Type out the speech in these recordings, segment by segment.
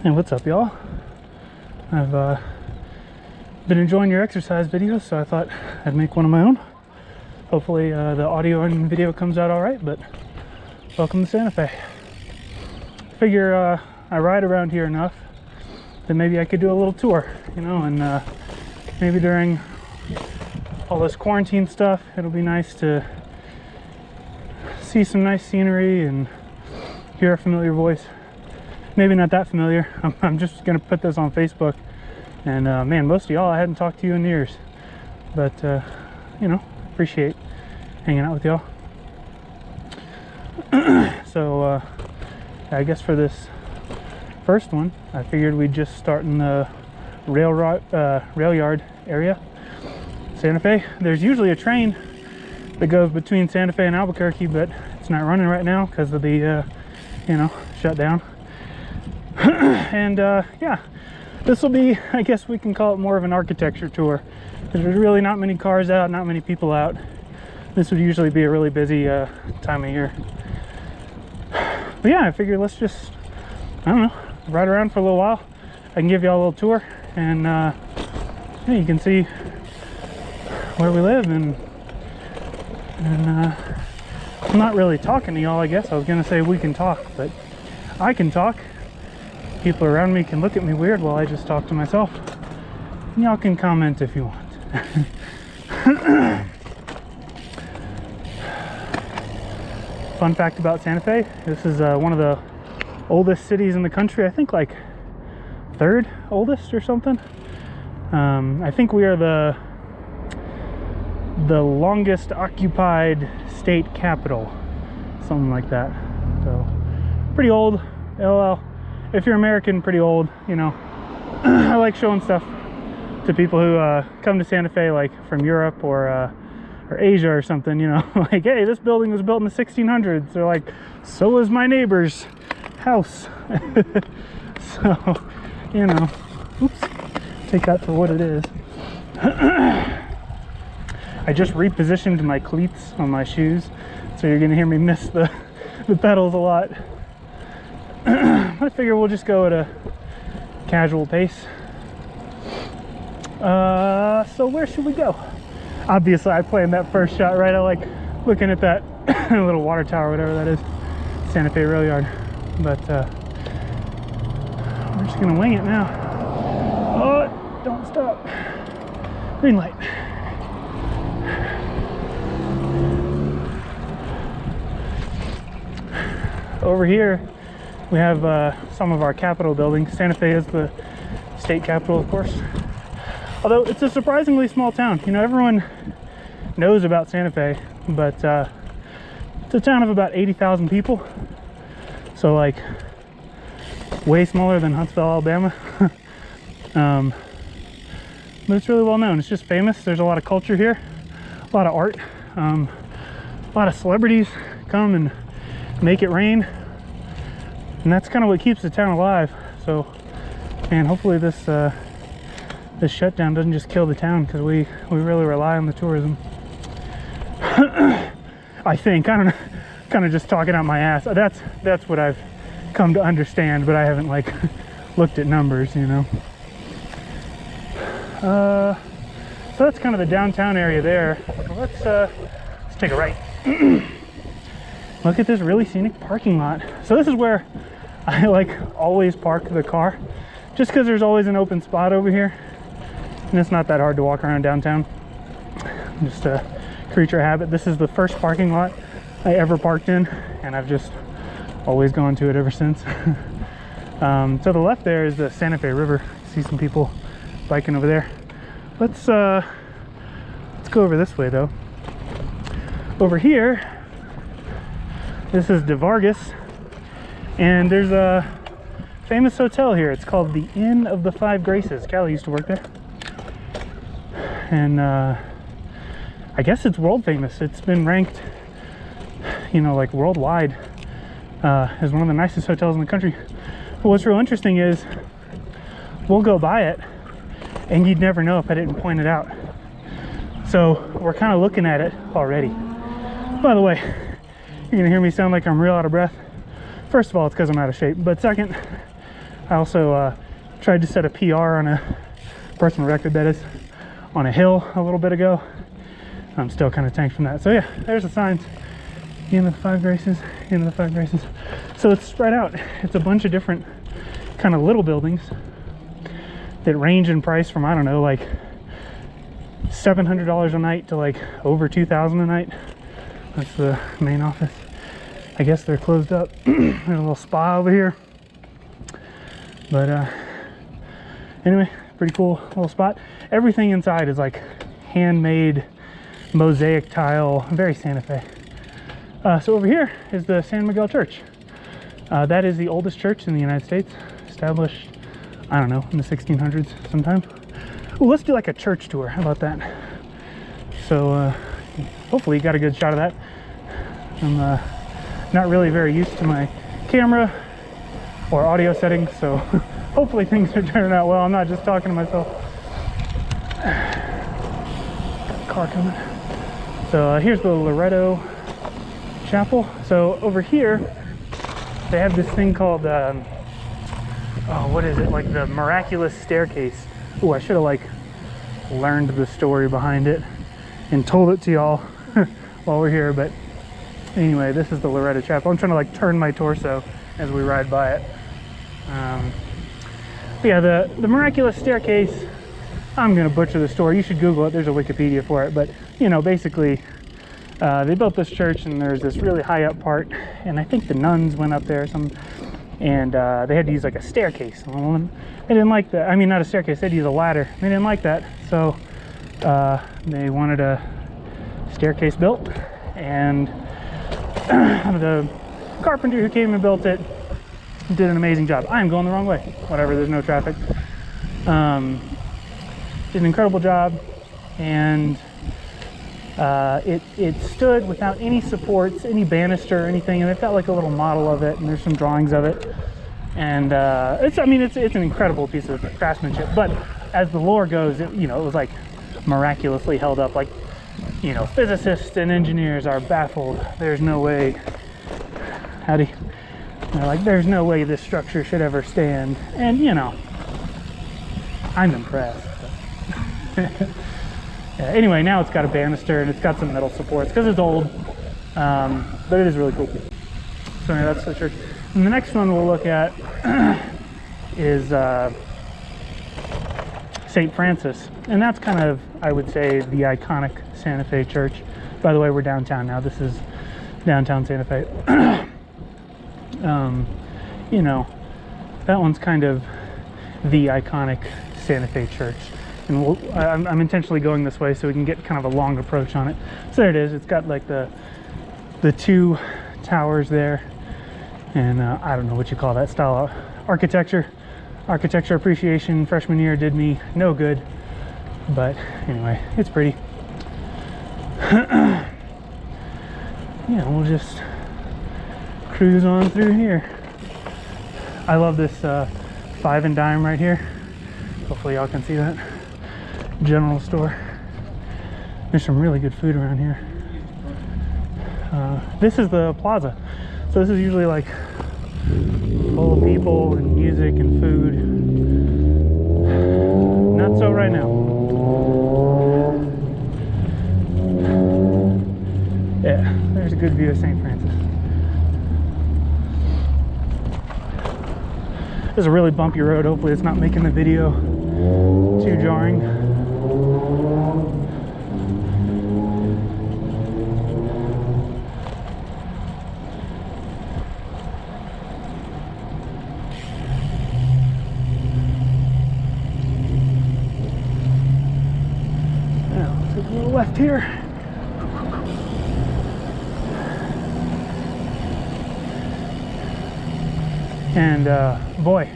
Hey, what's up, y'all? I've been enjoying your exercise videos, so I thought I'd make one of my own. Hopefully the audio and video comes out all right, but welcome to Santa Fe. Figure I ride around here enough that maybe I could do a little tour, you know, and maybe during all this quarantine stuff, it'll be nice to see some nice scenery and hear a familiar voice. Maybe not that familiar. I'm just gonna put this on Facebook, and man, most of y'all I hadn't talked to you in years, but you know, appreciate hanging out with y'all. So I guess for this first one, I figured we'd just start in the rail yard area, Santa Fe. There's usually a train that goes between Santa Fe and Albuquerque, but it's not running right now because of the you know, shutdown. And yeah, this will be, I guess we can call it more of an architecture tour, because there's really not many cars out, not many people out. This would usually be a really busy time of year. But yeah, I figured let's just, I don't know, ride around for a little while. I can give y'all a little tour, and yeah, you can see where we live. And I'm not really talking to y'all, I guess. I was gonna say we can talk, but I can talk. People around me can look at me weird while I just talk to myself. And y'all can comment if you want. Fun fact about Santa Fe, this is one of the oldest cities in the country. I think like third oldest or something. I think we are the longest occupied state capital, something like that. So pretty old. Well, if you're American, pretty old, you know. I like showing stuff to people who come to Santa Fe, like from Europe or Asia or something, you know. Like, hey, this building was built in the 1600s. They're like, so was my neighbor's house. So, you know, oops, take that for what it is. I just repositioned my cleats on my shoes, so you're gonna hear me miss the pedals a lot. I figure we'll just go at a casual pace. So where should we go? Obviously, I planned that first shot right. I like looking at that little water tower, whatever that is, Santa Fe Rail Yard. But we're just gonna wing it now. Oh, don't stop. Green light. Over here, we have some of our Capitol buildings. Santa Fe is the state capital, of course. Although it's a surprisingly small town. You know, everyone knows about Santa Fe, but it's a town of about 80,000 people. So like way smaller than Huntsville, Alabama. But it's really well known. It's just famous. There's a lot of culture here, a lot of art, a lot of celebrities come and make it rain. And that's kind of what keeps the town alive. So, man, hopefully this this shutdown doesn't just kill the town, because we really rely on the tourism. I think, I don't know, kind of just talking out my ass. That's what I've come to understand, but I haven't like looked at numbers, you know. So that's kind of the downtown area there. Let's take a right. Look at this really scenic parking lot. So this is where I like always park the car, just because there's always an open spot over here, and it's not that hard to walk around downtown. Just a creature of habit. This is the first parking lot I ever parked in, and I've just always gone to it ever since. To the left there is the Santa Fe River. See some people biking over there. Let's go over this way though. Over here, this is De Vargas, and there's a famous hotel here. It's called the Inn of the Five Graces. Callie used to work there, and I guess it's world famous. It's been ranked, you know, like worldwide as one of the nicest hotels in the country. But what's real interesting is we'll go by it and you'd never know if I didn't point it out. So we're kind of looking at it already. By the way, you're gonna hear me sound like I'm real out of breath. First of all, it's because I'm out of shape, but second, I also tried to set a PR on a personal record, that is, on a hill a little bit ago. I'm still kind of tanked from that. So yeah, there's the signs. End of the 5 Graces, end of the 5 Graces. So it's spread out. It's a bunch of different kind of little buildings that range in price from, I don't know, like $700 a night to like over $2,000 a night. That's the main office. I guess they're closed up. There's a little spa over here. But anyway, pretty cool little spot. Everything inside is like handmade mosaic tile, very Santa Fe. So over here is the San Miguel Church. That is the oldest church in the United States, established, I don't know, in the 1600s sometime. Ooh, let's do like a church tour. How about that? So hopefully you got a good shot of that. I'm not really very used to my camera or audio settings, so hopefully things are turning out well. I'm not just talking to myself. Car coming. So here's the Loretto Chapel. So over here they have this thing called oh, what is it, like the miraculous staircase. Oh, I should have like learned the story behind it and told it to y'all while we're here. But anyway, this is the Loretto Chapel. I'm trying to like turn my torso as we ride by it. But yeah, the miraculous staircase, I'm gonna butcher the story. You should Google it. There's a Wikipedia for it. But you know, basically they built this church and there's this really high up part, and I think the nuns went up there or something, and they had to use like a staircase. They didn't like that. I mean, not a staircase, they had to use a ladder. They didn't like that, so they wanted a staircase built, and the carpenter who came and built it did an amazing job. I am going the wrong way. Whatever, there's no traffic. Did an incredible job, and it stood without any supports, any banister or anything, and they've got like a little model of it, and there's some drawings of it, and it's an incredible piece of craftsmanship. But as the lore goes, it was like miraculously held up. Like, physicists and engineers are baffled. There's no way. They're like, there's no way this structure should ever stand, and I'm impressed. Anyway, now it's got a banister and it's got some metal supports because it's old, but it is really cool. So anyway, that's the church. And the next one we'll look at is St. Francis, and that's kind of, I would say, the iconic Santa Fe church. By the way, we're downtown now. This is downtown Santa Fe. That one's kind of the iconic Santa Fe church. And I'm intentionally going this way so we can get kind of a long approach on it. So there it is. It's got like the 2 towers there, and I don't know what you call that style of architecture. Architecture appreciation freshman year did me no good, but anyway, it's pretty. Yeah, we'll just cruise on through here. I love this 5 and dime right here. Hopefully y'all can see that. General store. There's some really good food around here. This is the plaza, so this is usually like full of people and music and food. Not so right now. Yeah, there's a good view of St. Francis. This is a really bumpy road. Hopefully it's not making the video too jarring. Take a little left here. And boy,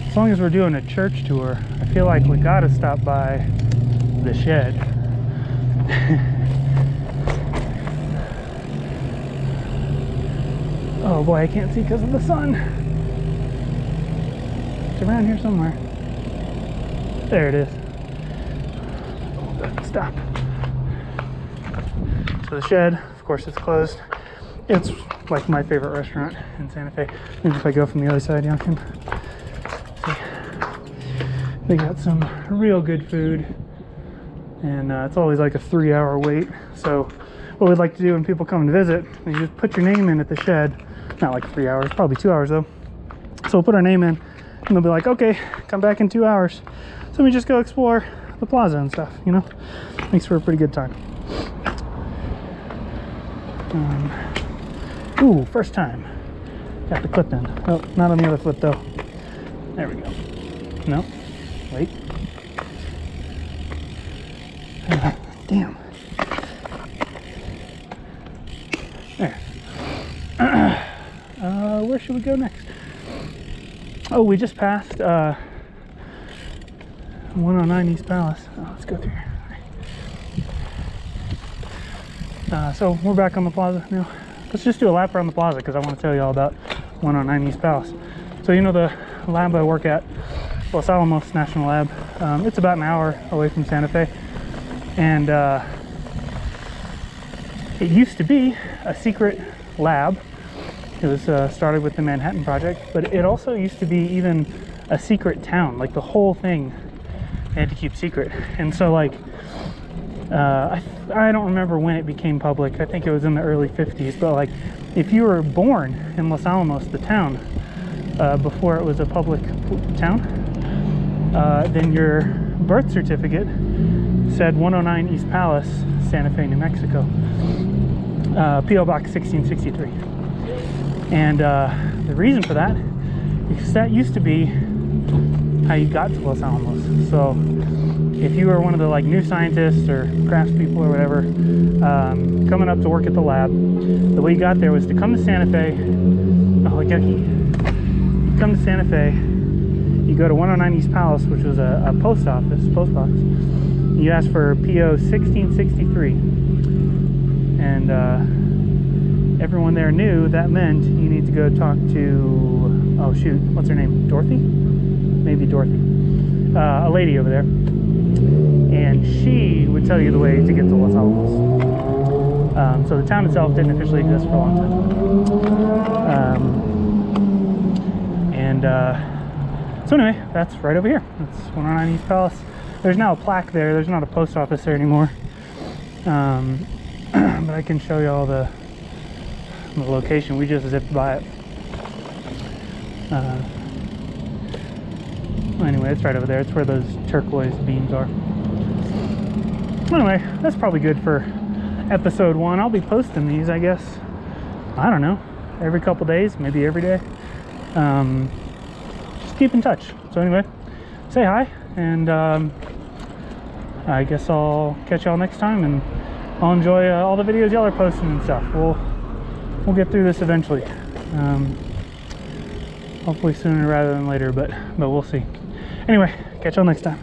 as long as we're doing a church tour, I feel like we gotta stop by the shed. Oh boy, I can't see because of the sun. It's around here somewhere. There it is. Stop. So the shed, of course, it's closed. it's like my favorite restaurant in Santa Fe. Maybe if I go from the other side, y'all can see. They got some real good food, and it's always like a 3-hour wait. So what we'd like to do when people come to visit is just put your name in at the shed. Not like 3 hours, probably 2 hours though. So we'll put our name in, and they'll be like, okay, come back in 2 hours. So we just go explore the plaza and stuff, you know? Makes for a pretty good time. Ooh, first time. Got the clip in. Oh, not on the other foot though. There we go. No, wait. Damn. There. Where should we go next? Oh, we just passed 109 East Palace. Oh, let's go through here. So we're back on the plaza now. Let's just do a lap around the plaza because I want to tell you all about 109 East Palace. So you know the lab I work at, Los Alamos National Lab. It's about an hour away from Santa Fe, and it used to be a secret lab. It was started with the Manhattan Project, but it also used to be even a secret town. Like the whole thing they had to keep secret. And so like I don't remember when it became public. I think it was in the early 50s, but like if you were born in Los Alamos, the town, before it was a public town, then your birth certificate said 109 East Palace, Santa Fe, New Mexico, P.O. Box 1663. And the reason for that is that used to be how you got to Los Alamos. So if you were one of the like new scientists or craftspeople or whatever, coming up to work at the lab, the way you got there was to come to Santa Fe. Oh, yucky. You come to Santa Fe, you go to 109 East Palace, which was a post office, post box. You ask for PO 1663, and everyone there knew that meant you need to go talk to, oh shoot, what's her name? Dorothy? Maybe Dorothy. A lady over there. And she would tell you the way to get to Los Alamos. So the town itself didn't officially exist for a long time. So anyway, that's right over here. That's 109 East Palace. There's now a plaque there. There's not a post office there anymore. But I can show you all the location. We just zipped by it. Anyway, it's right over there. It's where those turquoise beams are. Anyway, that's probably good for episode 1. I'll be posting these, I guess, I don't know, every couple days, maybe every day. Just keep in touch. So anyway, say hi, and I guess I'll catch y'all next time, and I'll enjoy all the videos y'all are posting and stuff. We'll get through this eventually. Hopefully sooner rather than later, but we'll see. Anyway, catch y'all next time.